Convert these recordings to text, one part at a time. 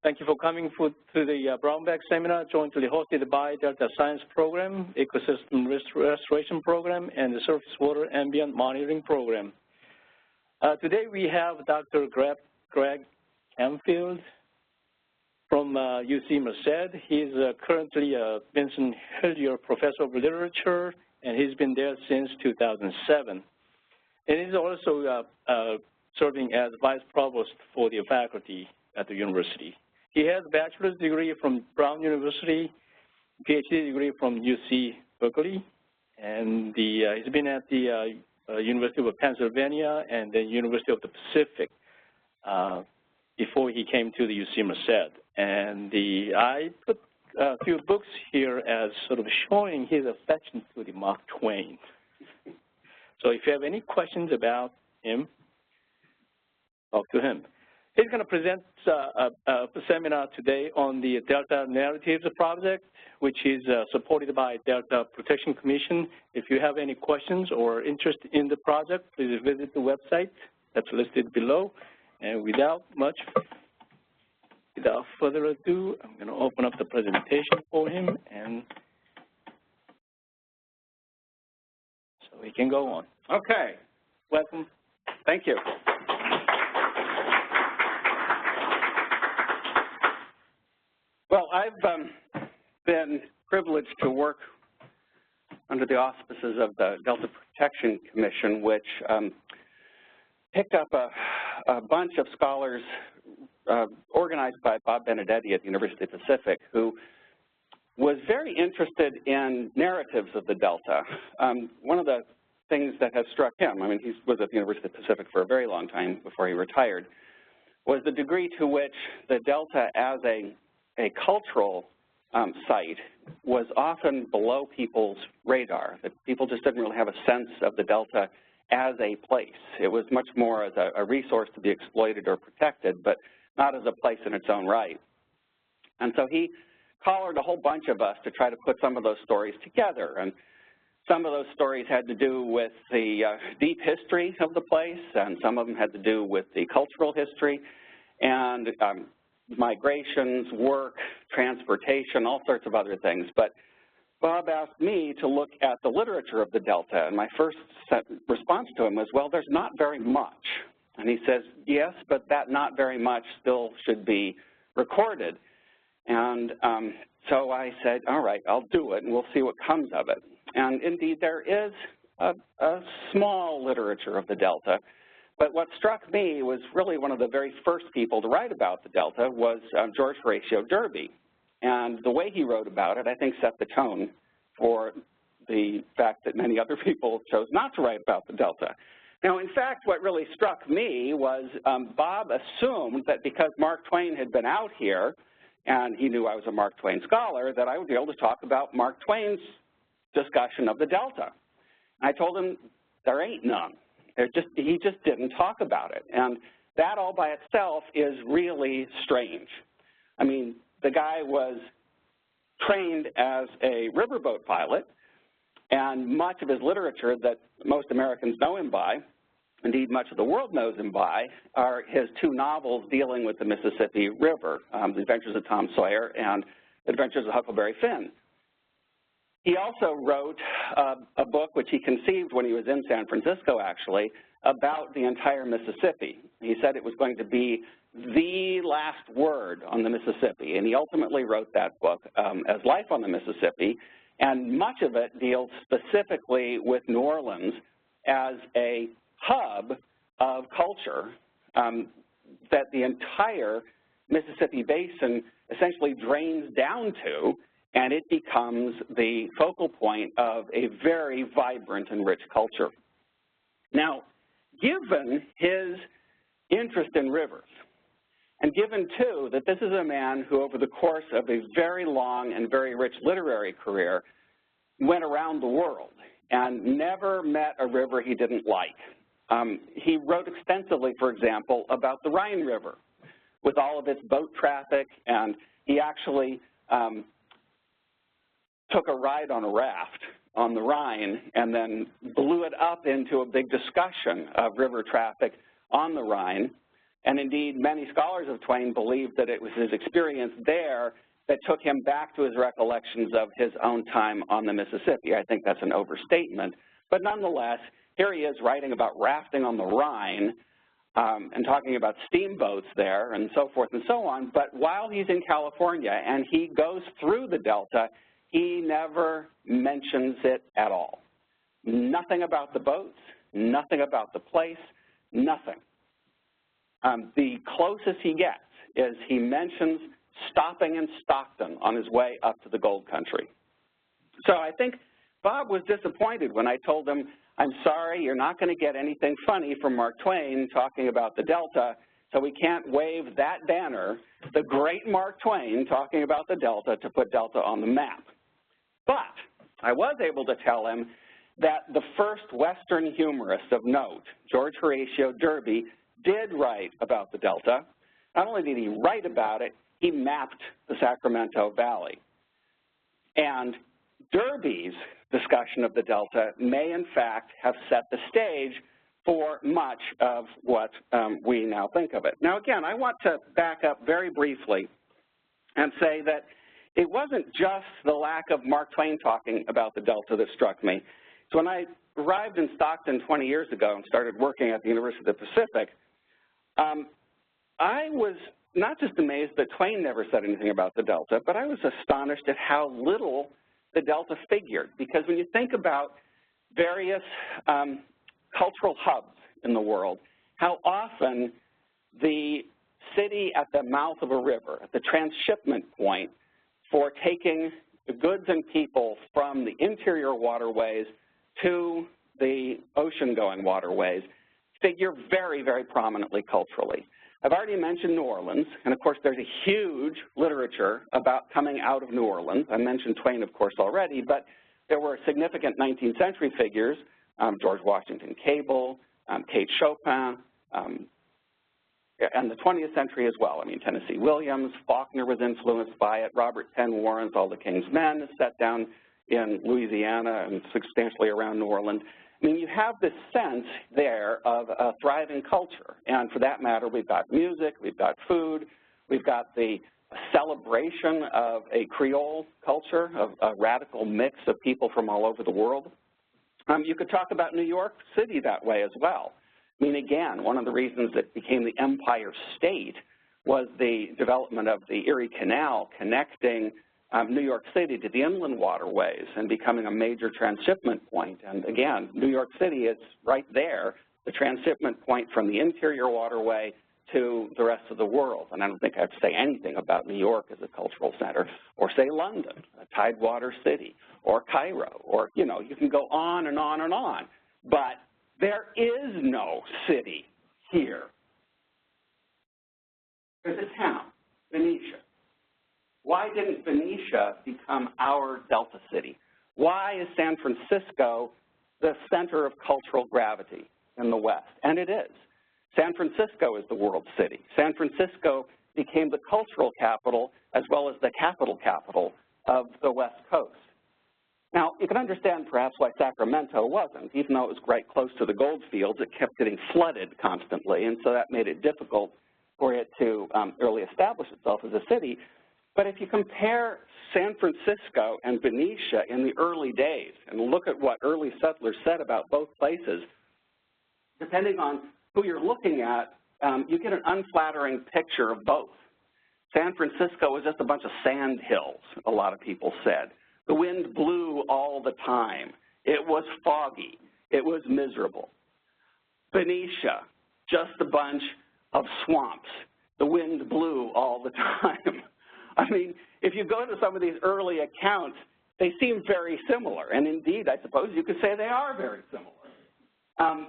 Thank you for coming to the Brownback Seminar, jointly hosted by Delta Science Program, Ecosystem Restoration Program, and the Surface Water Ambient Monitoring Program. Today we have Dr. Gregg Camfield from UC Merced. He's currently a Vincent Hillyer Professor of Literature, and he's been there since 2007. And he's also serving as Vice Provost for the faculty at the university. He has a bachelor's degree from Brown University, PhD degree from UC Berkeley, and he's been at the University of Pennsylvania and the University of the Pacific before he came to the UC Merced. And I put a few books here as sort of showing his affection to the Mark Twain. So if you have any questions about him, talk to him. He's going to present a seminar today on the Delta Narratives Project, which is supported by Delta Protection Commission. If you have any questions or interest in the project, please visit the website that's listed below. And without further ado, I'm going to open up the presentation for him, and so we can go on. Okay. Welcome. Thank you. Well, I've been privileged to work under the auspices of the Delta Protection Commission, which picked up a bunch of scholars organized by Bob Benedetti at the University of the Pacific, who was very interested in narratives of the Delta. One of the things that has struck him, I mean, he was at the University of the Pacific for a very long time before he retired, was the degree to which the Delta as a cultural site was often below people's radar, that people just didn't really have a sense of the Delta as a place. It was much more as a resource to be exploited or protected, but not as a place in its own right. And so he collared a whole bunch of us to try to put some of those stories together. And some of those stories had to do with the deep history of the place, and some of them had to do with the cultural history, and migrations, work, transportation, all sorts of other things. But Bob asked me to look at the literature of the Delta, and my first response to him was, well, there's not very much. And he says, yes, but that not very much still should be recorded. And so I said, all right, I'll do it, and we'll see what comes of it. And indeed, there is a small literature of the Delta. But what struck me was really one of the very first people to write about the Delta was George Horatio Derby. And the way he wrote about it, I think, set the tone for the fact that many other people chose not to write about the Delta. Now, in fact, what really struck me was Bob assumed that because Mark Twain had been out here, and he knew I was a Mark Twain scholar, that I would be able to talk about Mark Twain's discussion of the Delta. I told him there ain't none. He just didn't talk about it. And that all by itself is really strange. I mean, the guy was trained as a riverboat pilot, and much of his literature that most Americans know him by, indeed much of the world knows him by, are his two novels dealing with the Mississippi River, The Adventures of Tom Sawyer and The Adventures of Huckleberry Finn. He also wrote a book which he conceived when he was in San Francisco, actually, about the entire Mississippi. He said it was going to be the last word on the Mississippi, and he ultimately wrote that book as Life on the Mississippi, and much of it deals specifically with New Orleans as a hub of culture that the entire Mississippi Basin essentially drains down to, and it becomes the focal point of a very vibrant and rich culture. Now, given his interest in rivers, and given, too, that this is a man who, over the course of a very long and very rich literary career, went around the world and never met a river he didn't like. He wrote extensively, for example, about the Rhine River with all of its boat traffic, and he actually took a ride on a raft on the Rhine and then blew it up into a big discussion of river traffic on the Rhine. And indeed, many scholars of Twain believe that it was his experience there that took him back to his recollections of his own time on the Mississippi. I think that's an overstatement. But nonetheless, here he is writing about rafting on the Rhine and talking about steamboats there and so forth and so on. But while he's in California and he goes through the Delta, he never mentions it at all. Nothing about the boats, nothing about the place, nothing. The closest he gets is he mentions stopping in Stockton on his way up to the gold country. So I think Bob was disappointed when I told him, I'm sorry, you're not going to get anything funny from Mark Twain talking about the Delta, so we can't wave that banner, the great Mark Twain talking about the Delta, to put Delta on the map. But I was able to tell him that the first Western humorist of note, George Horatio Derby, did write about the Delta. Not only did he write about it, he mapped the Sacramento Valley. And Derby's discussion of the Delta may, in fact, have set the stage for much of what we now think of it. Now, again, I want to back up very briefly and say that it wasn't just the lack of Mark Twain talking about the Delta that struck me. So when I arrived in Stockton 20 years ago and started working at the University of the Pacific, I was not just amazed that Twain never said anything about the Delta, but I was astonished at how little the Delta figured. Because when you think about various cultural hubs in the world, how often the city at the mouth of a river, at the transshipment point for taking the goods and people from the interior waterways to the ocean-going waterways, figure very, very prominently culturally. I've already mentioned New Orleans, and of course there's a huge literature about coming out of New Orleans. I mentioned Twain, of course, already, but there were significant 19th century figures, George Washington Cable, Kate Chopin, and the 20th century as well. I mean, Tennessee Williams, Faulkner was influenced by it, Robert Penn Warren's All the King's Men is set down in Louisiana and substantially around New Orleans. I mean, you have this sense there of a thriving culture, and for that matter, we've got music, we've got food, we've got the celebration of a Creole culture, of a radical mix of people from all over the world. You could talk about New York City that way as well. I mean, again, one of the reasons it became the Empire State was the development of the Erie Canal connecting New York City to the inland waterways and becoming a major transshipment point. And again, New York City is right there, the transshipment point from the interior waterway to the rest of the world. And I don't think I have to say anything about New York as a cultural center, or say London, a tidewater city, or Cairo, or, you know, you can go on and on and on. But there is no city here. There's a town, Benicia. Why didn't Benicia become our Delta city? Why is San Francisco the center of cultural gravity in the West? And it is. San Francisco is the world city. San Francisco became the cultural capital as well as the capital of the West Coast. Now, you can understand perhaps why Sacramento wasn't. Even though it was right close to the gold fields, it kept getting flooded constantly, and so that made it difficult for it to really establish itself as a city. But if you compare San Francisco and Benicia in the early days and look at what early settlers said about both places, depending on who you're looking at, you get an unflattering picture of both. San Francisco was just a bunch of sand hills, a lot of people said. The wind blew all the time. It was foggy. It was miserable. Benicia, just a bunch of swamps. The wind blew all the time. I mean, if you go to some of these early accounts, they seem very similar. And indeed, I suppose you could say they are very similar.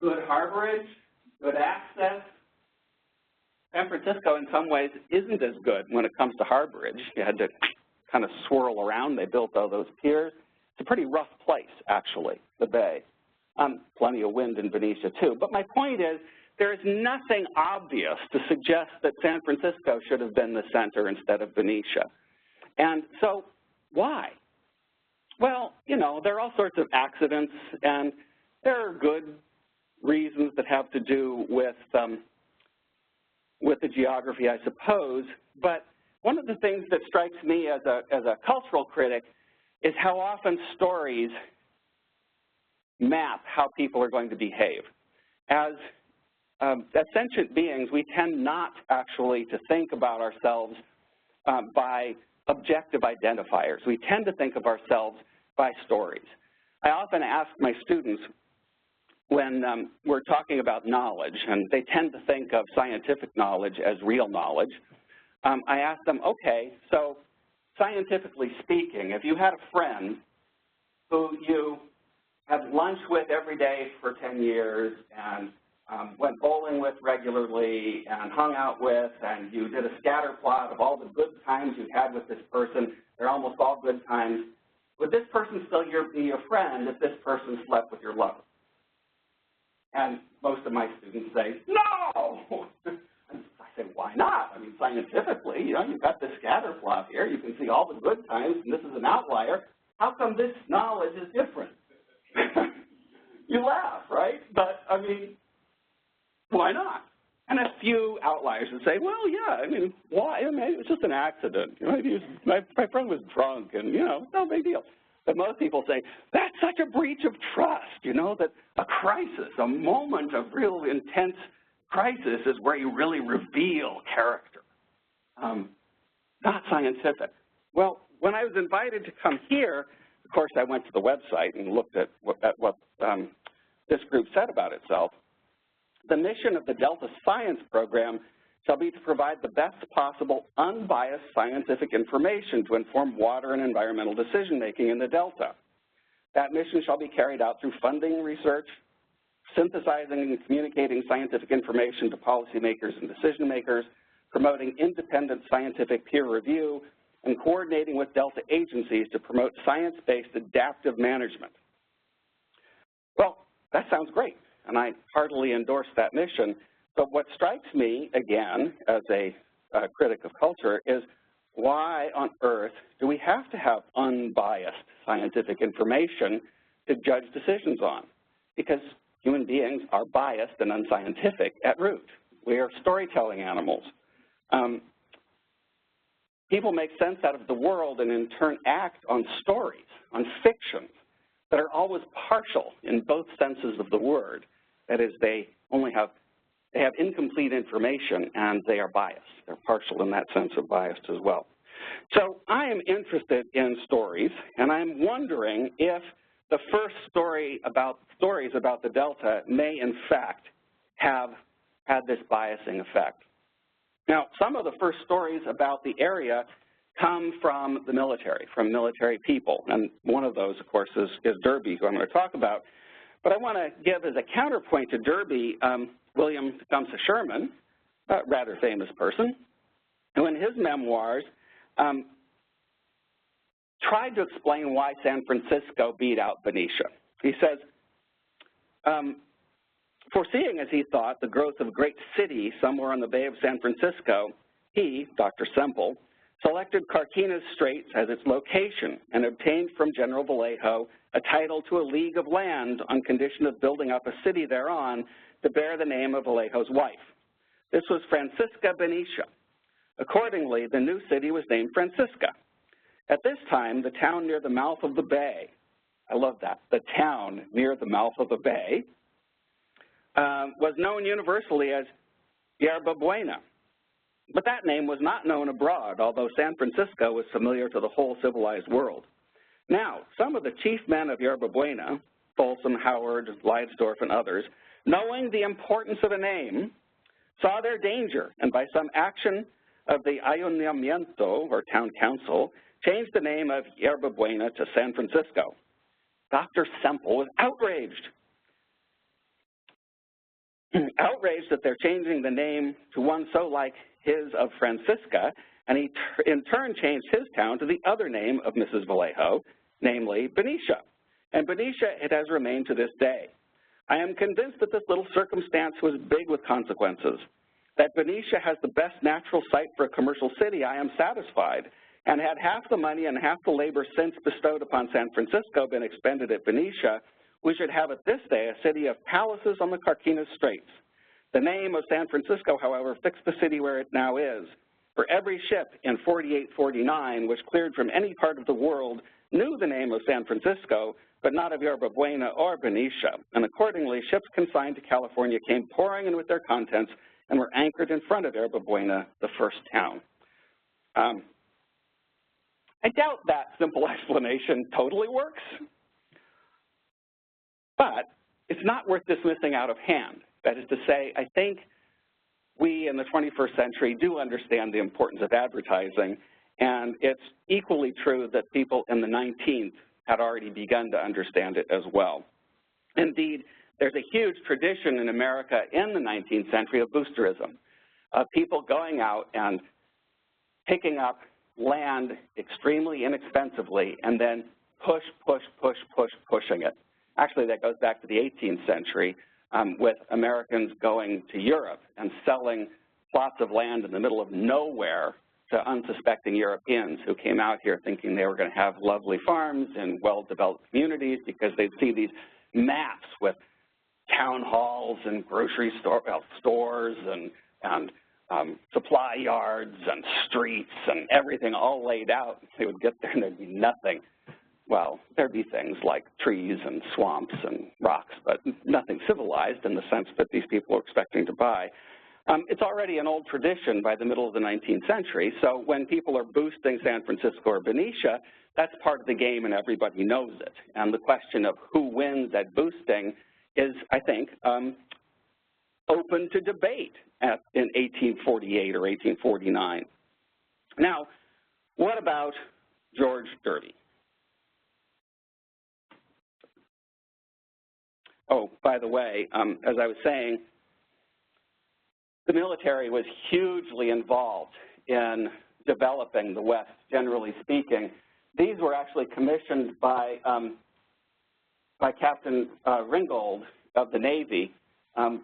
Good harborage, good access. San Francisco, in some ways, isn't as good when it comes to harborage. You had to kind of swirl around. They built all those piers. It's a pretty rough place, actually, the bay. Plenty of wind in Benicia, too. But my point is, there is nothing obvious to suggest that San Francisco should have been the center instead of Benicia. And so, why? Well, you know, there are all sorts of accidents, and there are good reasons that have to do with with the geography, I suppose. But one of the things that strikes me as a cultural critic is how often stories map how people are going to behave. As sentient beings, we tend not actually to think about ourselves by objective identifiers. We tend to think of ourselves by stories. I often ask my students when we're talking about knowledge, and they tend to think of scientific knowledge as real knowledge, I ask them, okay, so scientifically speaking, if you had a friend who you had lunch with every day for 10 years and went bowling with regularly and hung out with, and you did a scatter plot of all the good times you had with this person, they're almost all good times, would this person still be your friend if this person slept with your lover? And most of my students say, no! And I say, why not? I mean, scientifically, you know, you've got this scatter plot here. You can see all the good times, and this is an outlier. How come this knowledge is different? You laugh, right? But, I mean, why not? And a few outliers would say, well, yeah, I mean, why? I mean, it was just an accident. You know, my friend was drunk, and, you know, no big deal. But most people say, that's such a breach of trust, you know, that a crisis, a moment of real intense crisis is where you really reveal character. Not scientific. Well, when I was invited to come here, of course, I went to the website and looked at what this group said about itself. The mission of the Delta Science Program shall be to provide the best possible unbiased scientific information to inform water and environmental decision-making in the Delta. That mission shall be carried out through funding research, synthesizing and communicating scientific information to policymakers and decision-makers, promoting independent scientific peer review, and coordinating with Delta agencies to promote science-based adaptive management. Well, that sounds great, and I heartily endorse that mission. But what strikes me, again, as a critic of culture, is why on earth do we have to have unbiased scientific information to judge decisions on? Because human beings are biased and unscientific at root. We are storytelling animals. People make sense out of the world and in turn act on stories, on fictions that are always partial in both senses of the word. That is, they have incomplete information and they are biased. They're partial in that sense of biased as well. So I am interested in stories, and I'm wondering if the first stories about the Delta may in fact have had this biasing effect. Now, some of the first stories about the area come from the military, from military people, and one of those, of course, is Derby, who I'm going to talk about. But I want to give as a counterpoint to Derby, William Tecumseh Sherman, a rather famous person, who in his memoirs tried to explain why San Francisco beat out Benicia. He says, foreseeing, as he thought, the growth of a great city somewhere on the Bay of San Francisco, he, Dr. Semple, selected Carquinez Straits as its location and obtained from General Vallejo a title to a league of land on condition of building up a city thereon to bear the name of Vallejo's wife. This was Francisca Benicia. Accordingly, the new city was named Francisca. At this time, the town near the mouth of the bay, I love that, the town near the mouth of the bay, was known universally as Yerba Buena. But that name was not known abroad, although San Francisco was familiar to the whole civilized world. Now, some of the chief men of Yerba Buena, Folsom, Howard, Leidesdorf, and others, knowing the importance of a name, saw their danger, and by some action of the Ayuntamiento, or town council, changed the name of Yerba Buena to San Francisco. Dr. Semple was outraged. Outraged that they're changing the name to one so like his of Francisca, and he in turn changed his town to the other name of Mrs. Vallejo, namely Benicia. And Benicia it has remained to this day. I am convinced that this little circumstance was big with consequences. That Benicia has the best natural site for a commercial city, I am satisfied. And had half the money and half the labor since bestowed upon San Francisco been expended at Benicia, we should have at this day a city of palaces on the Carquinez Straits. The name of San Francisco, however, fixed the city where it now is. For every ship in 4849 which cleared from any part of the world knew the name of San Francisco, but not of Yerba Buena or Benicia, and accordingly ships consigned to California came pouring in with their contents and were anchored in front of Yerba Buena, the first town. I doubt that simple explanation totally works, but it's not worth dismissing out of hand. That is to say, I think we in the 21st century do understand the importance of advertising, and it's equally true that people in the 19th had already begun to understand it as well. Indeed, there's a huge tradition in America in the 19th century of boosterism, of people going out and picking up land extremely inexpensively and then pushing it. Actually, that goes back to the 18th century with Americans going to Europe and selling plots of land in the middle of nowhere to unsuspecting Europeans who came out here thinking they were going to have lovely farms and well-developed communities because they'd see these maps with town halls and grocery stores and supply yards and streets and everything all laid out. They would get there and there'd be nothing. Well, there'd be things like trees and swamps and rocks, but nothing civilized in the sense that these people were expecting to buy. It's already an old tradition by the middle of the 19th century, so when people are boosting San Francisco or Benicia, that's part of the game and everybody knows it. And the question of who wins at boosting is, I think, open to debate in 1848 or 1849. Now, what about George Derby? Oh, by the way, as I was saying, the military was hugely involved in developing the West, generally speaking. These were actually commissioned by Captain Ringgold of the Navy.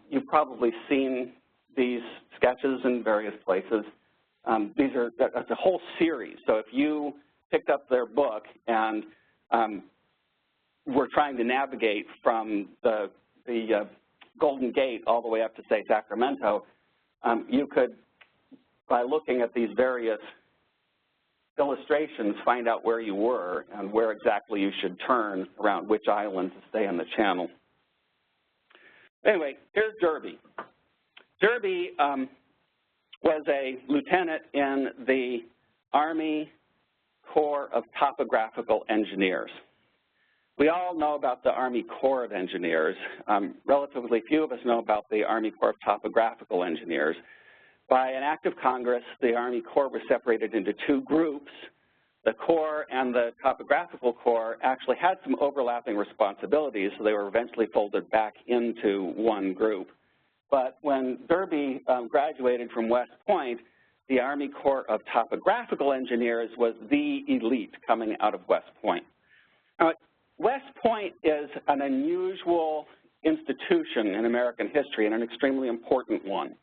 You've probably seen these sketches in various places. That's a whole series. So if you picked up their book and were trying to navigate from the Golden Gate all the way up to, say, Sacramento, you could, by looking at these various illustrations, find out where you were and where exactly you should turn around which island to stay in the channel. Anyway, here's Derby. Derby was a lieutenant in the Army Corps of Topographical Engineers. We all know about the Army Corps of Engineers. Relatively few of us know about the Army Corps of Topographical Engineers. By an act of Congress, the Army Corps was separated into two groups. The Corps and the Topographical Corps actually had some overlapping responsibilities, so they were eventually folded back into one group. But when Derby graduated from West Point, the Army Corps of Topographical Engineers was the elite coming out of West Point. Now, West Point is an unusual institution in American history and an extremely important one.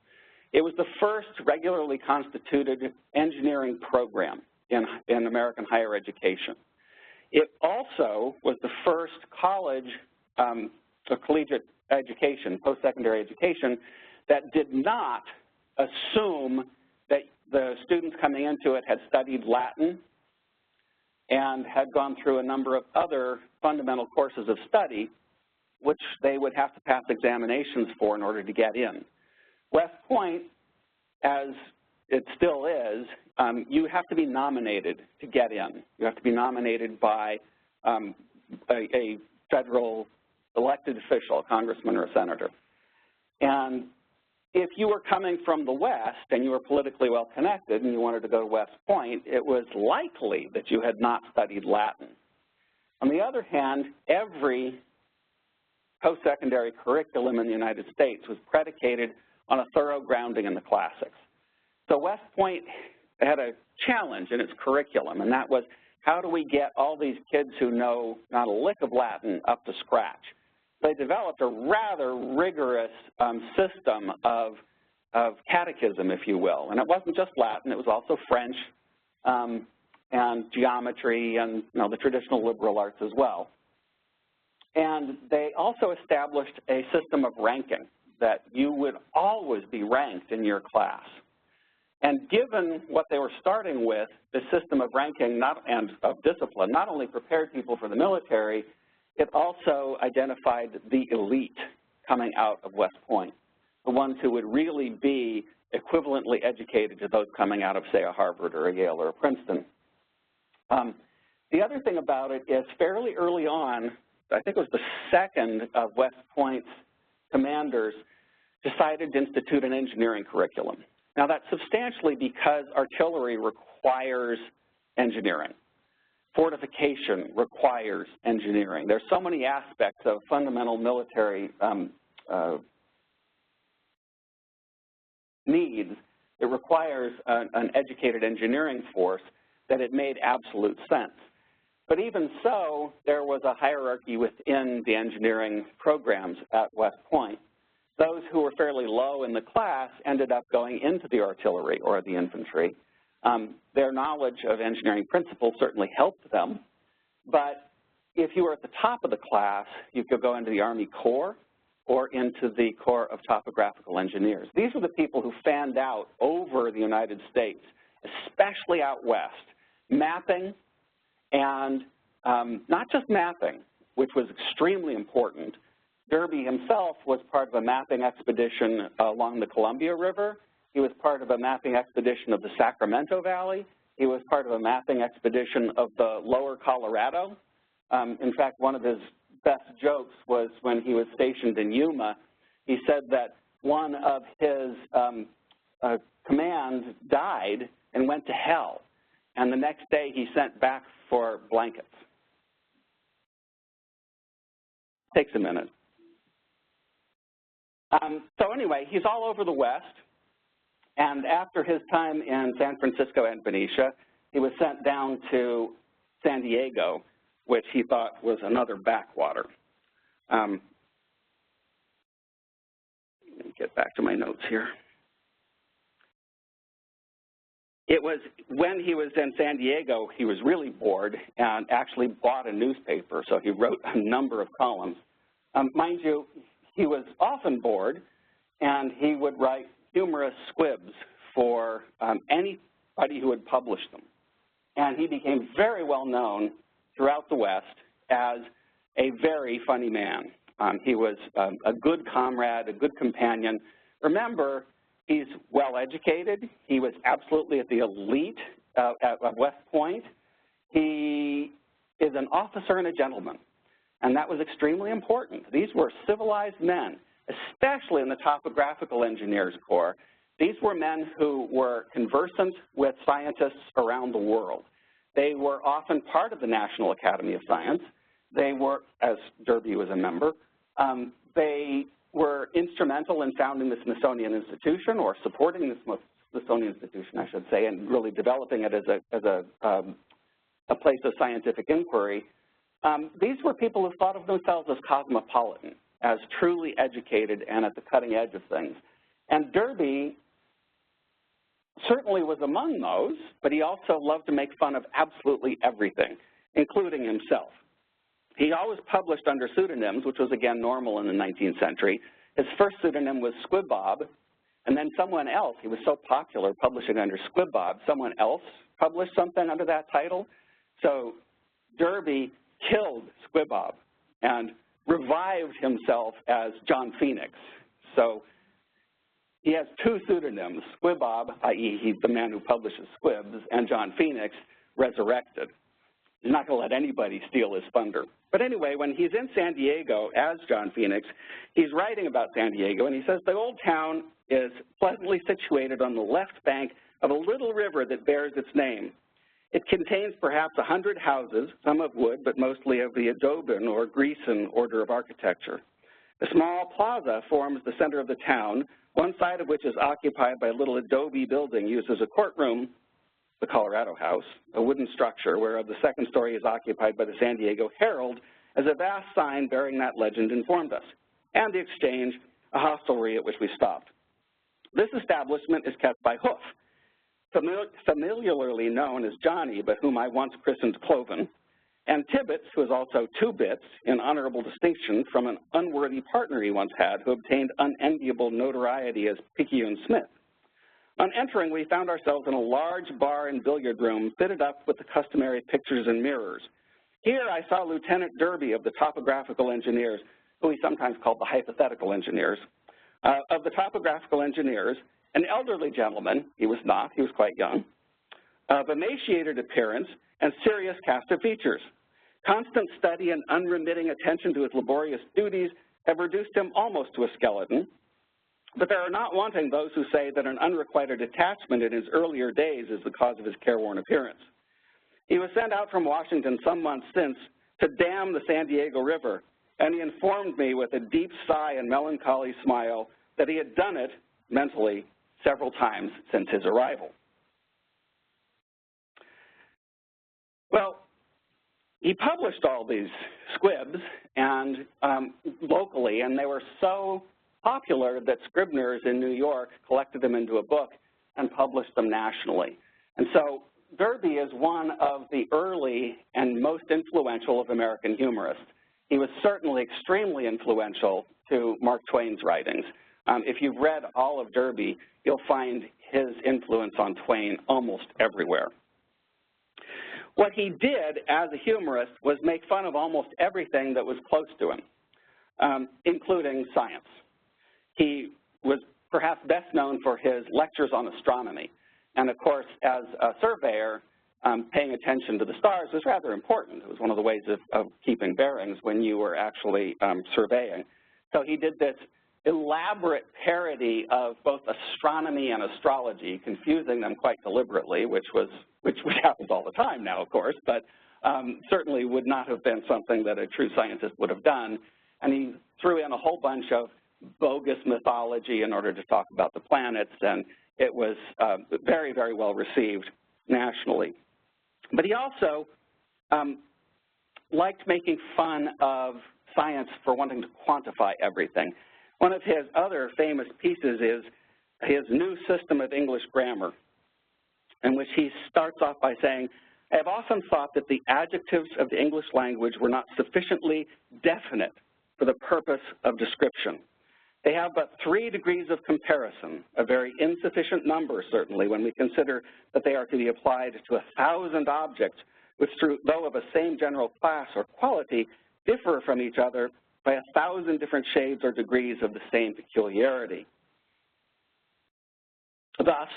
It was the first regularly constituted engineering program in American higher education. It also was the first college or collegiate education, post-secondary education, that did not assume that the students coming into it had studied Latin and had gone through a number of other fundamental courses of study, which they would have to pass examinations for in order to get in. West Point, as it still is, you have to be nominated to get in. You have to be nominated by a federal elected official, a congressman or a senator. And if you were coming from the West and you were politically well connected and you wanted to go to West Point, it was likely that you had not studied Latin. On the other hand, every post-secondary curriculum in the United States was predicated on a thorough grounding in the classics. So West Point had a challenge in its curriculum, and that was, how do we get all these kids who know not a lick of Latin up to scratch? They developed a rather rigorous system of catechism, if you will. And it wasn't just Latin, it was also French and geometry and the traditional liberal arts as well. And they also established a system of ranking. that you would always be ranked in your class. And given what they were starting with, the system of ranking and of discipline not only prepared people for the military, it also identified the elite coming out of West Point, the ones who would really be equivalently educated to those coming out of, say, a Harvard or a Yale or a Princeton. The other thing about it is fairly early on, I think it was the second of West Point's commanders, decided to institute an engineering curriculum. Now, that's substantially because artillery requires engineering. Fortification requires engineering. There's so many aspects of fundamental military needs that requires an educated engineering force that it made absolute sense. But even so, there was a hierarchy within the engineering programs at West Point. Those who were fairly low in the class ended up going into the artillery or the infantry. Their knowledge of engineering principles certainly helped them, but if you were at the top of the class, you could go into the Army Corps or into the Corps of Topographical Engineers. These were the people who fanned out over the United States, especially out west, mapping and not just mapping, which was extremely important. Derby himself was part of a mapping expedition along the Columbia River. He was part of a mapping expedition of the Sacramento Valley. He was part of a mapping expedition of the lower Colorado. In fact, one of his best jokes was when he was stationed in Yuma. He said that one of his command died and went to hell, and the next day he sent back for blankets. Takes a minute. So anyway, he's all over the West, and after his time in San Francisco and Benicia, he was sent down to San Diego, which he thought was another backwater. Let me get back to my notes here. It was when he was in San Diego, he was really bored and actually bought a newspaper, so he wrote a number of columns. Mind you, he was often bored, and he would write humorous squibs for anybody who would publish them. And he became very well known throughout the West as a very funny man. He was a good comrade, a good companion. Remember, he's well educated. He was absolutely at the elite of West Point. He is an officer and a gentleman, and that was extremely important. These were civilized men, especially in the Topographical Engineers Corps. These were men who were conversant with scientists around the world. They were often part of the National Academy of Science. They were, as Derby was a member, they were instrumental in founding the Smithsonian Institution, or supporting the Smithsonian Institution, I should say, and really developing it as a place of scientific inquiry. These were people who thought of themselves as cosmopolitan, as truly educated and at the cutting edge of things. And Derby certainly was among those, but he also loved to make fun of absolutely everything, including himself. He always published under pseudonyms, which was, again, normal in the 19th century. His first pseudonym was Squib Bob, and then someone else, he was so popular publishing under Squib Bob, someone else published something under that title. So Derby killed Squib Bob and revived himself as John Phoenix. So he has two pseudonyms, Squib Bob, i.e. he's the man who publishes squibs, and John Phoenix, resurrected. He's not going to let anybody steal his thunder. But anyway, when he's in San Diego as John Phoenix, he's writing about San Diego, and he says, the old town is pleasantly situated on the left bank of a little river that bears its name. It contains perhaps 100 houses, some of wood, but mostly of the Adoban or Grecian order of architecture. A small plaza forms the center of the town, one side of which is occupied by a little adobe building used as a courtroom, the Colorado House, a wooden structure, whereof the second story is occupied by the San Diego Herald, as a vast sign bearing that legend informed us, and the Exchange, a hostelry at which we stopped. This establishment is kept by Hoof, familiarly known as Johnny, but whom I once christened Cloven, and Tibbets, who is also 2 bits in honorable distinction from an unworthy partner he once had who obtained unenviable notoriety as Picayune Smith. On entering, we found ourselves in a large bar and billiard room fitted up with the customary pictures and mirrors. Here I saw Lieutenant Derby of the topographical engineers, who we sometimes called the hypothetical engineers, of the topographical engineers, an elderly gentleman, he was not, he was quite young, of emaciated appearance and serious cast of features. Constant study and unremitting attention to his laborious duties have reduced him almost to a skeleton, but there are not wanting those who say that an unrequited attachment in his earlier days is the cause of his careworn appearance. He was sent out from Washington some months since to dam the San Diego River, and he informed me with a deep sigh and melancholy smile that he had done it, mentally, several times since his arrival. Well, he published all these squibs and locally, and they were so popular that scriveners in New York collected them into a book and published them nationally. And so Derby is one of the early and most influential of American humorists. He was certainly extremely influential to Mark Twain's writings. If you've read all of Derby, you'll find his influence on Twain almost everywhere. What he did as a humorist was make fun of almost everything that was close to him, including science. He was perhaps best known for his lectures on astronomy. And of course, as a surveyor, paying attention to the stars was rather important. It was one of the ways of keeping bearings when you were actually surveying. So he did this elaborate parody of both astronomy and astrology, confusing them quite deliberately, which happens all the time now, of course, but certainly would not have been something that a true scientist would have done. And he threw in a whole bunch of bogus mythology in order to talk about the planets, and it was very, very well received nationally. But he also liked making fun of science for wanting to quantify everything. One of his other famous pieces is his new system of English grammar, in which he starts off by saying, I have often thought that the adjectives of the English language were not sufficiently definite for the purpose of description. They have but 3 degrees of comparison, a very insufficient number, certainly, when we consider that they are to be applied to 1,000 objects, which, though of the same general class or quality, differ from each other by 1,000 different shades or degrees of the same peculiarity. Thus,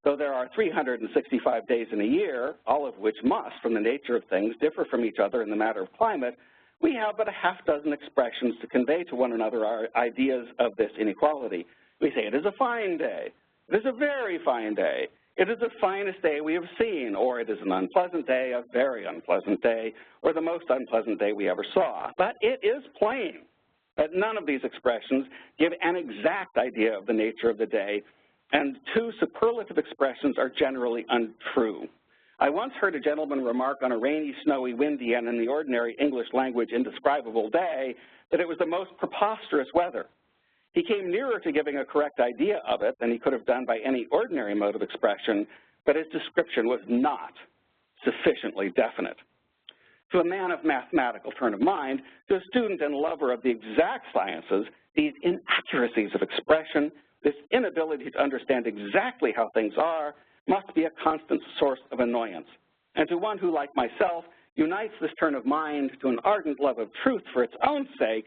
though there are 365 days in a year, all of which must, from the nature of things, differ from each other in the matter of climate, we have but a half dozen expressions to convey to one another our ideas of this inequality. We say, it is a fine day, it is a very fine day, it is the finest day we have seen, or it is an unpleasant day, a very unpleasant day, or the most unpleasant day we ever saw. But it is plain that none of these expressions give an exact idea of the nature of the day, and 2 superlative expressions are generally untrue. I once heard a gentleman remark on a rainy, snowy, windy, and in the ordinary English language indescribable day that it was the most preposterous weather. He came nearer to giving a correct idea of it than he could have done by any ordinary mode of expression, but his description was not sufficiently definite. To a man of mathematical turn of mind, to a student and lover of the exact sciences, these inaccuracies of expression, this inability to understand exactly how things are, must be a constant source of annoyance. And to one who, like myself, unites this turn of mind to an ardent love of truth for its own sake,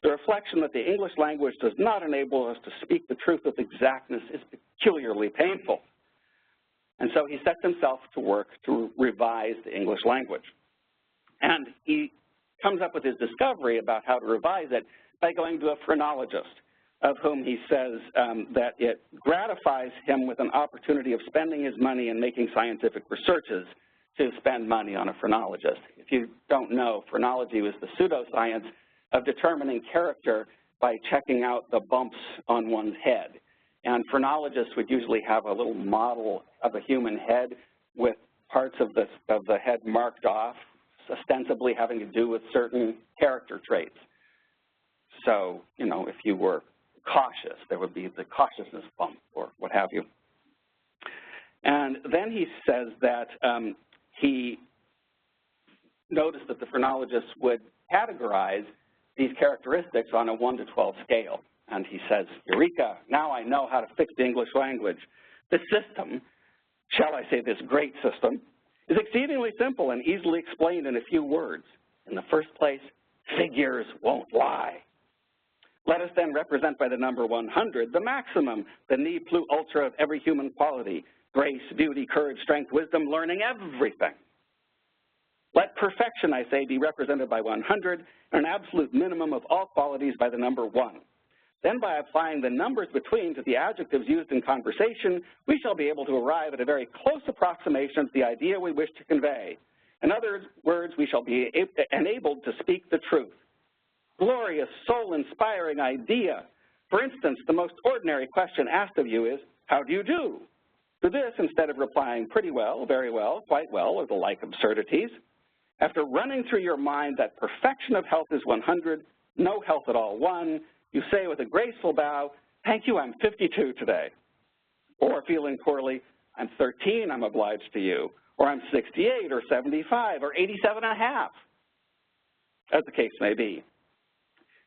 the reflection that the English language does not enable us to speak the truth with exactness is peculiarly painful. And so he sets himself to work to revise the English language. And he comes up with his discovery about how to revise it by going to a phrenologist, of whom he says that it gratifies him with an opportunity of spending his money and making scientific researches to spend money on a phrenologist. If you don't know, phrenology was the pseudoscience of determining character by checking out the bumps on one's head. And phrenologists would usually have a little model of a human head with parts of the head marked off, ostensibly having to do with certain character traits. So, you know, if you were cautious, there would be the cautiousness bump or what have you. And then he says that he notice that the phrenologists would categorize these characteristics on a 1 to 12 scale. And he says, Eureka, now I know how to fix the English language. The system, shall I say this great system, is exceedingly simple and easily explained in a few words. In the first place, figures won't lie. Let us then represent by the number 100 the maximum, the ne plus ultra of every human quality, grace, beauty, courage, strength, wisdom, learning, everything. Let perfection, I say, be represented by 100, and an absolute minimum of all qualities by the number 1. Then by applying the numbers between to the adjectives used in conversation, we shall be able to arrive at a very close approximation of the idea we wish to convey. In other words, we shall be enabled to speak the truth. Glorious, soul-inspiring idea. For instance, the most ordinary question asked of you is, how do you do? To this, instead of replying pretty well, very well, quite well, or the like absurdities, after running through your mind that perfection of health is 100, no health at all 1, you say with a graceful bow, thank you, I'm 52 today. Or feeling poorly, I'm 13, I'm obliged to you. Or I'm 68 or 75 or 87 and a half, as the case may be.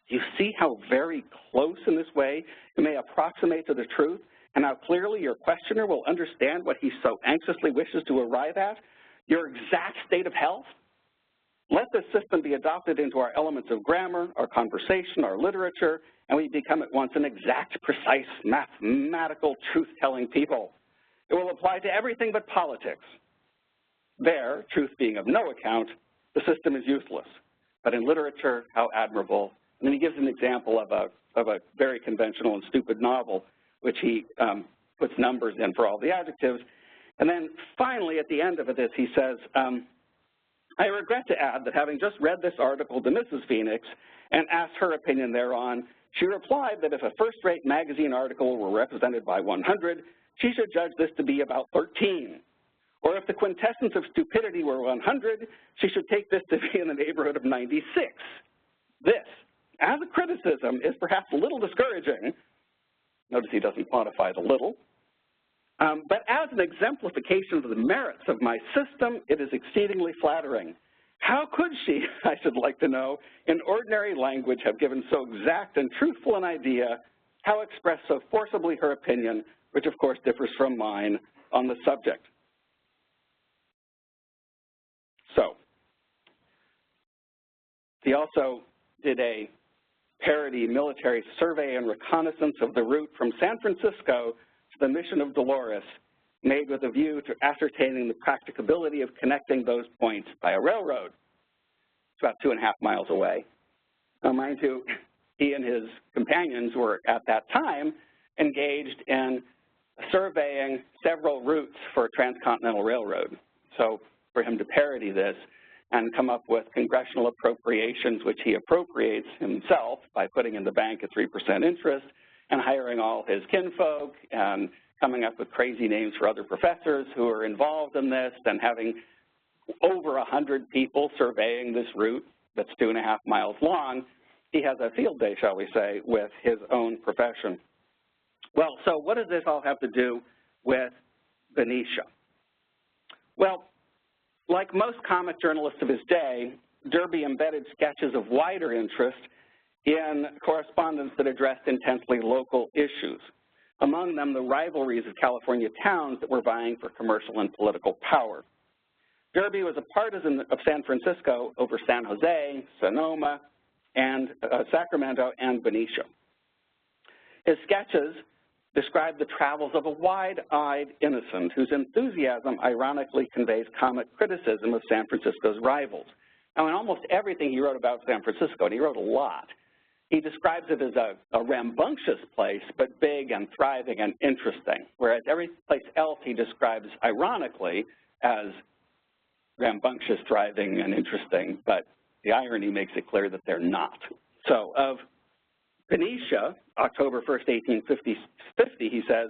You see how very close in this way you may approximate to the truth, and how clearly your questioner will understand what he so anxiously wishes to arrive at, your exact state of health? Let this system be adopted into our elements of grammar, our conversation, our literature, and we become at once an exact, precise, mathematical, truth-telling people. It will apply to everything but politics. There, truth being of no account, the system is useless. But in literature, how admirable. And then he gives an example of a very conventional and stupid novel, which he puts numbers in for all the adjectives. And then finally, at the end of this, he says, I regret to add that having just read this article to Mrs. Phoenix and asked her opinion thereon, she replied that if a first-rate magazine article were represented by 100, she should judge this to be about 13. Or if the quintessence of stupidity were 100, she should take this to be in the neighborhood of 96. This, as a criticism, is perhaps a little discouraging. Notice he doesn't quantify the little. But as an exemplification of the merits of my system, it is exceedingly flattering. How could she, I should like to know, in ordinary language have given so exact and truthful an idea, how express so forcibly her opinion, which of course differs from mine, on the subject? So, he also did a parody military survey and reconnaissance of the route from San Francisco to the mission of Dolores, made with a view to ascertaining the practicability of connecting those points by a railroad. It's about 2.5 miles away. Now, mind you, he and his companions were at that time engaged in surveying several routes for a transcontinental railroad. So for him to parody this and come up with congressional appropriations, which he appropriates himself by putting in the bank at 3% interest and hiring all his kinfolk and coming up with crazy names for other professors who are involved in this, and having over 100 people surveying this route that's 2.5 miles long, he has a field day, shall we say, with his own profession. Well, so what does this all have to do with Benicia? Well, like most comic journalists of his day, Derby embedded sketches of wider interest in correspondence that addressed intensely local issues, among them the rivalries of California towns that were vying for commercial and political power. Derby was a partisan of San Francisco over San Jose, Sonoma, and Sacramento, and Benicia. His sketches describe the travels of a wide-eyed innocent whose enthusiasm ironically conveys comic criticism of San Francisco's rivals. Now, in almost everything he wrote about San Francisco, and he wrote a lot, he describes it as a rambunctious place, but big and thriving and interesting, whereas every place else he describes ironically as rambunctious, thriving, and interesting, but the irony makes it clear that they're not. So of Benicia, October 1st, 1850, he says,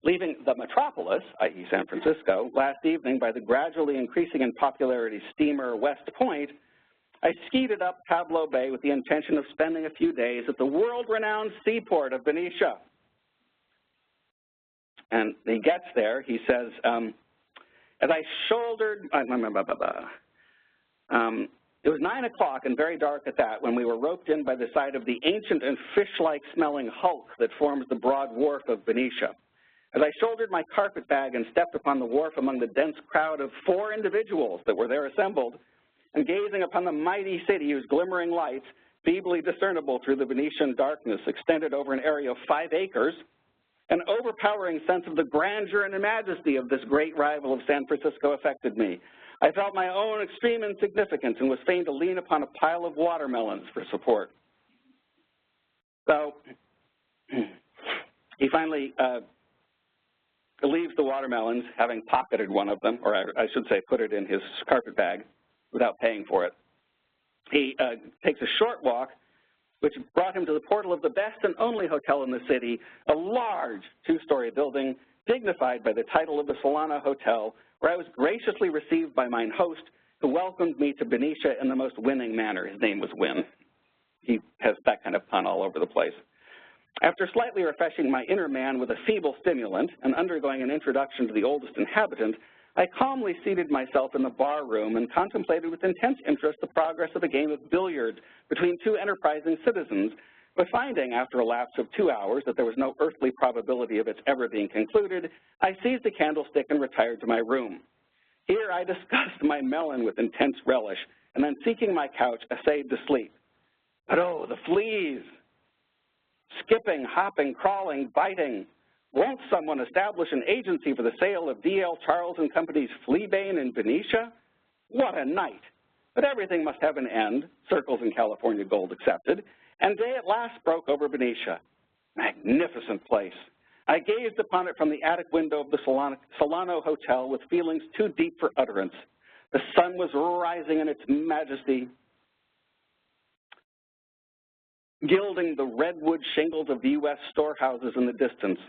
leaving the metropolis, i.e. San Francisco, last evening by the gradually increasing in popularity steamer West Point, I skeeted up Pablo Bay with the intention of spending a few days at the world-renowned seaport of Benicia. And he gets there, he says, as I shouldered, It was 9 o'clock and very dark at that when we were roped in by the side of the ancient and fish-like smelling hulk that forms the broad wharf of Benicia. As I shouldered my carpet bag and stepped upon the wharf among the dense crowd of 4 individuals that were there assembled, and gazing upon the mighty city whose glimmering lights, feebly discernible through the Venetian darkness, extended over an area of 5 acres, an overpowering sense of the grandeur and majesty of this great rival of San Francisco affected me. I felt my own extreme insignificance and was fain to lean upon a pile of watermelons for support. So he finally leaves the watermelons, having pocketed one of them, or I should say put it in his carpet bag without paying for it. He takes a short walk, which brought him to the portal of the best and only hotel in the city, a large 2-story building dignified by the title of the Solano Hotel, where I was graciously received by mine host, who welcomed me to Benicia in the most winning manner. His name was Win. He has that kind of pun all over the place. After slightly refreshing my inner man with a feeble stimulant and undergoing an introduction to the oldest inhabitant, I calmly seated myself in the bar room and contemplated with intense interest the progress of a game of billiards between 2 enterprising citizens, but finding after a lapse of 2 hours that there was no earthly probability of its ever being concluded, I seized a candlestick and retired to my room. Here I discussed my melon with intense relish, and then seeking my couch, essayed to sleep. But oh, the fleas! Skipping, hopping, crawling, biting. Won't someone establish an agency for the sale of D.L. Charles & Company's Fleabane in Benicia? What a night! But everything must have an end, circles in California gold accepted, and day at last broke over Benicia. Magnificent place. I gazed upon it from the attic window of the Solano Hotel with feelings too deep for utterance. The sun was rising in its majesty, gilding the redwood shingles of the U.S. storehouses in the distance.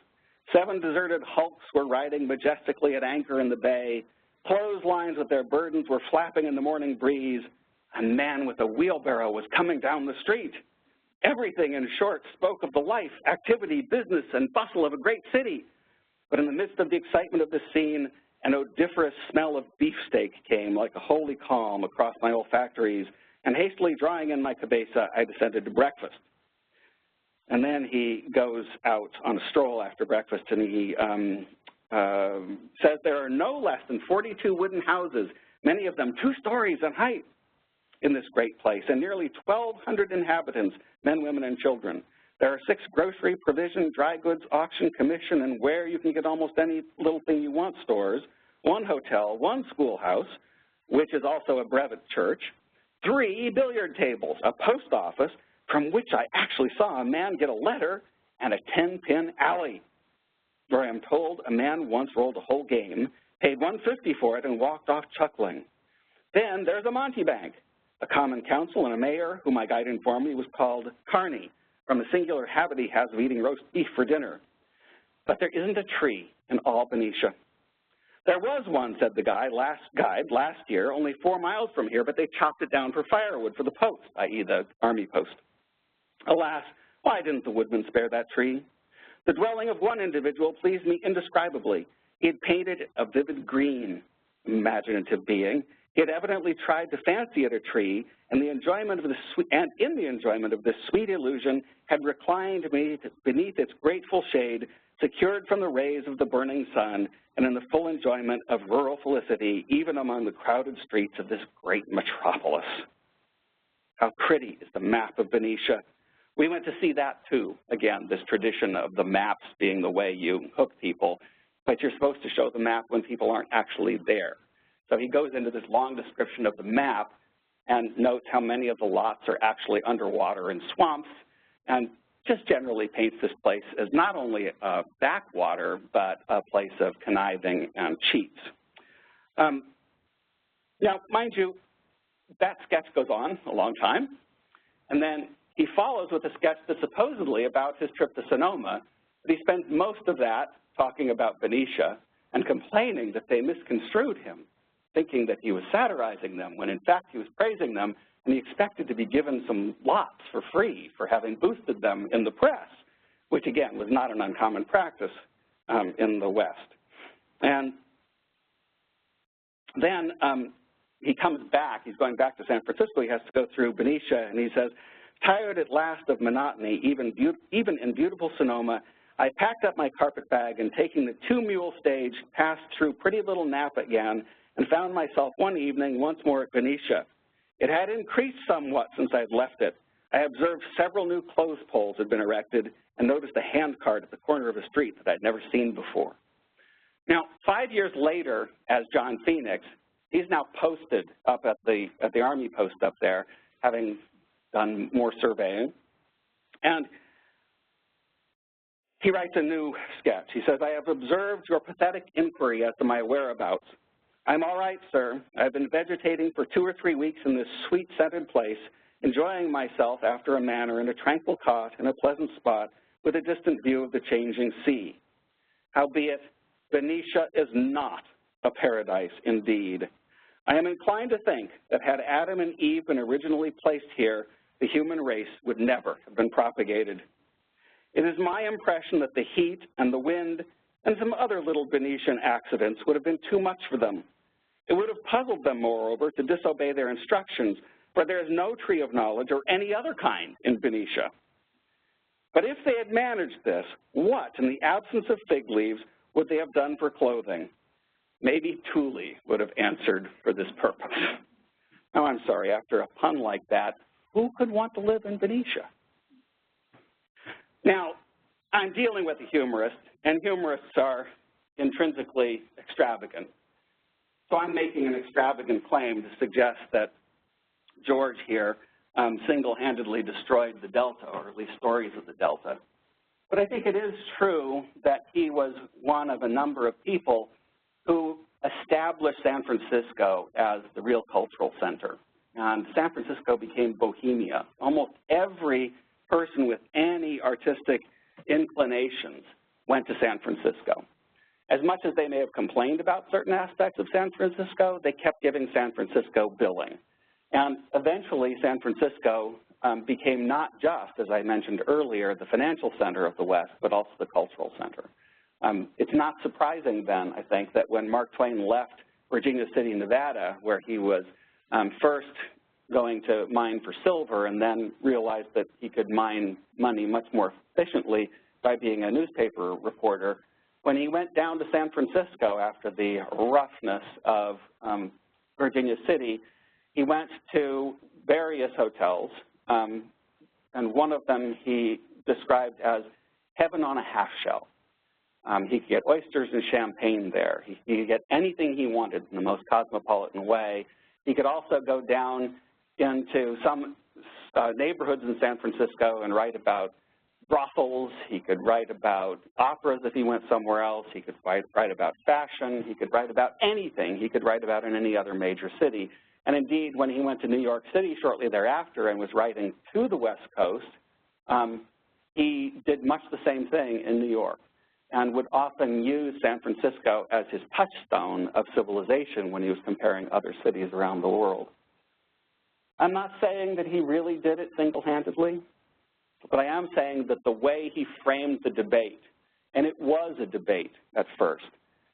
7 deserted hulks were riding majestically at anchor in the bay. Clotheslines with their burdens were flapping in the morning breeze. A man with a wheelbarrow was coming down the street. Everything, in short, spoke of the life, activity, business, and bustle of a great city. But in the midst of the excitement of this scene, an odoriferous smell of beefsteak came like a holy calm across my olfactories, and hastily drawing in my cabeza, I descended to breakfast. And then he goes out on a stroll after breakfast, and he says there are no less than 42 wooden houses, many of them 2 stories in height, in this great place, and nearly 1,200 inhabitants, men, women, and children. There are 6 grocery, provision, dry goods, auction, commission, and where you can get almost any little thing you want stores, 1 hotel, 1 schoolhouse, which is also a brevet church, 3 billiard tables, a post office, from which I actually saw a man get a letter, and a 10-pin alley, where I am told a man once rolled a whole game, paid $1.50 for it, and walked off chuckling. Then there's a Monte Bank, a common council, and a mayor who my guide informed me was called Carney, from the singular habit he has of eating roast beef for dinner. But there isn't a tree in all Benicia. There was one, said the guide last year, only 4 miles from here, but they chopped it down for firewood for the post, i.e. the army post. Alas, why didn't the woodman spare that tree? The dwelling of one individual pleased me indescribably. He had painted it a vivid green, imaginative being. He had evidently tried to fancy it a tree, and in the enjoyment of this sweet illusion, had reclined beneath its grateful shade, secured from the rays of the burning sun, and in the full enjoyment of rural felicity, even among the crowded streets of this great metropolis. How pretty is the map of Benicia. We went to see that too. Again, this tradition of the maps being the way you hook people, but you're supposed to show the map when people aren't actually there. So he goes into this long description of the map and notes how many of the lots are actually underwater in swamps, and just generally paints this place as not only a backwater, but a place of conniving and cheats. Now, mind you, that sketch goes on a long time, and then he follows with a sketch that's supposedly about his trip to Sonoma, but he spends most of that talking about Benicia and complaining that they misconstrued him, thinking that he was satirizing them, when in fact he was praising them, and he expected to be given some lots for free for having boosted them in the press, which again was not an uncommon practice in the West. And then he comes back, he's going back to San Francisco, he has to go through Benicia, and he says, tired at last of monotony, even in beautiful Sonoma, I packed up my carpet bag and taking the 2-mule stage, passed through pretty little Napa again and found myself one evening once more at Benicia. It had increased somewhat since I had left it. I observed several new clothes poles had been erected and noticed a hand cart at the corner of a street that I'd never seen before. Now, 5 years later, as John Phoenix, he's now posted up at the Army post up there, having done more surveying. And he writes a new sketch. He says, I have observed your pathetic inquiry as to my whereabouts. I'm all right, sir. I've been vegetating for 2 or 3 weeks in this sweet-scented place, enjoying myself after a manner in a tranquil cot in a pleasant spot with a distant view of the changing sea. Howbeit, Benicia is not a paradise indeed. I am inclined to think that had Adam and Eve been originally placed here, the human race would never have been propagated. It is my impression that the heat and the wind and some other little Venetian accidents would have been too much for them. It would have puzzled them, moreover, to disobey their instructions, for there is no tree of knowledge or any other kind in Benicia. But if they had managed this, what, in the absence of fig leaves, would they have done for clothing? Maybe Thule would have answered for this purpose. Now, I'm sorry, after a pun like that, who could want to live in Benicia? Now, I'm dealing with a humorist, and humorists are intrinsically extravagant. So I'm making an extravagant claim to suggest that George here single-handedly destroyed the Delta, or at least stories of the Delta. But I think it is true that he was one of a number of people who established San Francisco as the real cultural center. And San Francisco became Bohemia. Almost every person with any artistic inclinations went to San Francisco. As much as they may have complained about certain aspects of San Francisco, they kept giving San Francisco billing. And eventually San Francisco became not just, as I mentioned earlier, the financial center of the West, but also the cultural center. It's not surprising then, I think, that when Mark Twain left Virginia City, Nevada, where he was first going to mine for silver and then realized that he could mine money much more efficiently by being a newspaper reporter, when he went down to San Francisco after the roughness of Virginia City, he went to various hotels, and one of them he described as heaven on a half shell. He could get oysters and champagne there. He could get anything he wanted in the most cosmopolitan way. He could also go down into some neighborhoods in San Francisco and write about brothels. He could write about operas if he went somewhere else. He could write about fashion. He could write about anything he could write about in any other major city. And indeed, when he went to New York City shortly thereafter and was writing to the West Coast, he did much the same thing in New York and would often use San Francisco as his touchstone of civilization when he was comparing other cities around the world. I'm not saying that he really did it single-handedly, but I am saying that the way he framed the debate, and it was a debate at first,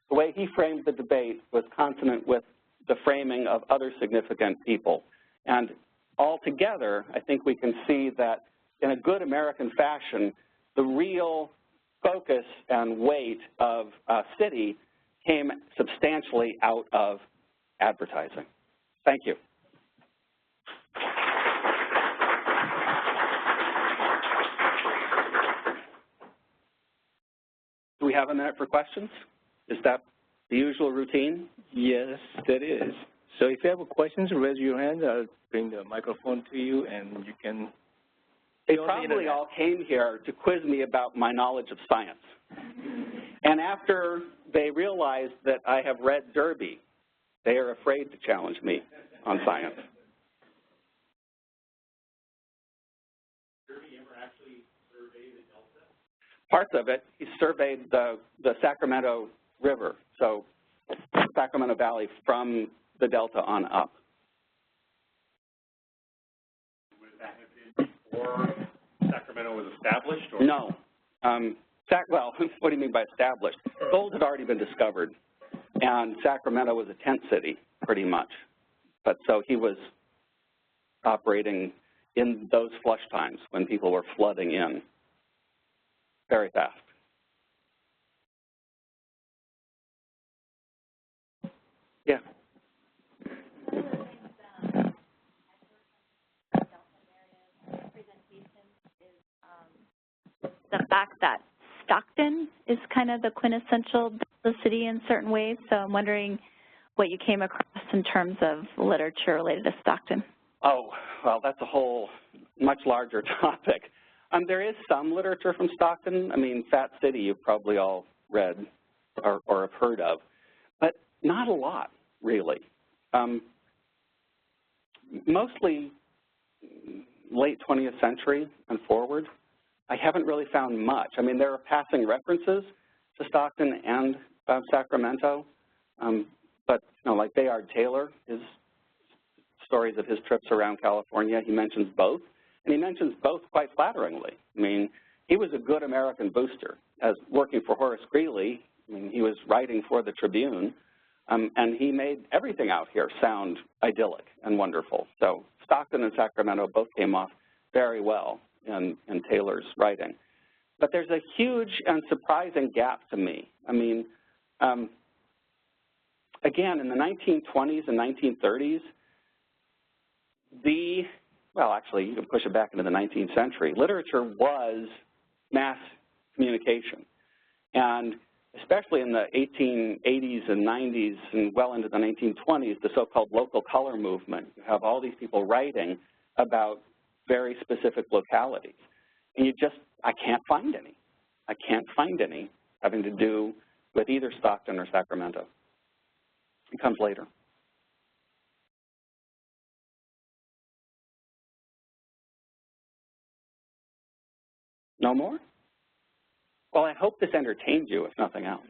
the way he framed the debate was consonant with the framing of other significant people. And altogether, I think we can see that in a good American fashion, the real focus and weight of a city came substantially out of advertising. Thank you. Do we have a minute for questions? Is that the usual routine? Yes, that is. So if you have questions, raise your hand. I'll bring the microphone to you, and you can. They probably all came here to quiz me about my knowledge of science. And after they realized that I have read Derby, they are afraid to challenge me on science. Derby ever actually surveyed the Delta? Parts of it. He surveyed the Sacramento River, so Sacramento Valley from the Delta on up. Would that have been before Sacramento was established? Or? No. Well, what do you mean by established? Gold had already been discovered, and Sacramento was a tent city, pretty much. But so he was operating in those flush times when people were flooding in very fast. Yeah. The fact that Stockton is kind of the quintessential city in certain ways, so I'm wondering what you came across in terms of literature related to Stockton. Oh, well, that's a whole much larger topic. There is some literature from Stockton. I mean, Fat City you've probably all read or have heard of, but not a lot, really. Mostly late 20th century and forward. I haven't really found much. I mean, there are passing references to Stockton and Sacramento, but you know, like Bayard Taylor, his stories of his trips around California, he mentions both, and he mentions both quite flatteringly. I mean, he was a good American booster. As working for Horace Greeley, I mean, he was writing for the Tribune, and he made everything out here sound idyllic and wonderful. So Stockton and Sacramento both came off very well in Taylor's writing. But there's a huge and surprising gap to me. I mean, again, in the 1920s and 1930s, well, actually, you can push it back into the 19th century. Literature was mass communication. And especially in the 1880s and 90s and well into the 1920s, the so-called local color movement. You have all these people writing about very specific localities. And I can't find any. I can't find any having to do with either Stockton or Sacramento. It comes later. No more? Well, I hope this entertained you, if nothing else.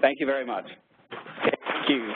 Thank you very much. Thank you.